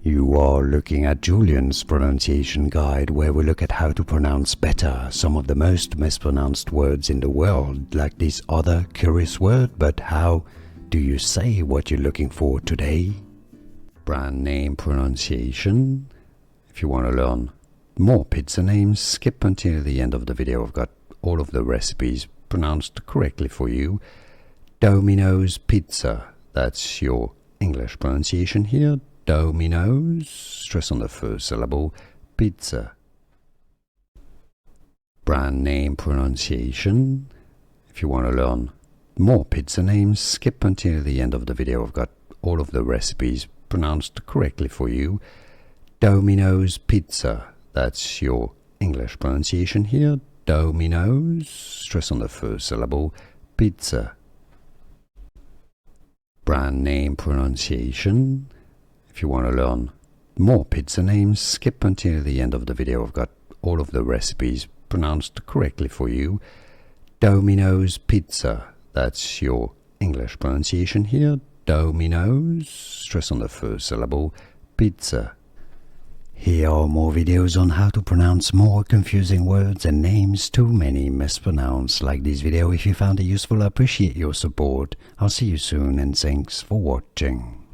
You are looking at Julian's pronunciation guide, where we look at how to pronounce better some of the most mispronounced words in the world, like this other curious word. But how do you say what you're looking for today? Brand name pronunciation. If you want to learn more pizza names, skip until the end of the video. I've got all of the recipes pronounced correctly for you. Domino's pizza. That's your English pronunciation here. Domino's, stress on the first syllable, pizza. Brand name pronunciation. If you want to learn more pizza names, skip until the end of the video. I've got all of the recipes pronounced correctly for you. Domino's pizza. That's your English pronunciation here. Domino's, stress on the first syllable, pizza. Brand name pronunciation. If you want to learn more pizza names, skip until the end of the video. I've got all of the recipes pronounced correctly for you. Domino's pizza. That's your English pronunciation here. Domino's, stress on the first syllable, pizza. Here are more videos on how to pronounce more confusing words and names too many mispronounced. Like this video if you found it useful. I appreciate your support. I'll see you soon and thanks for watching.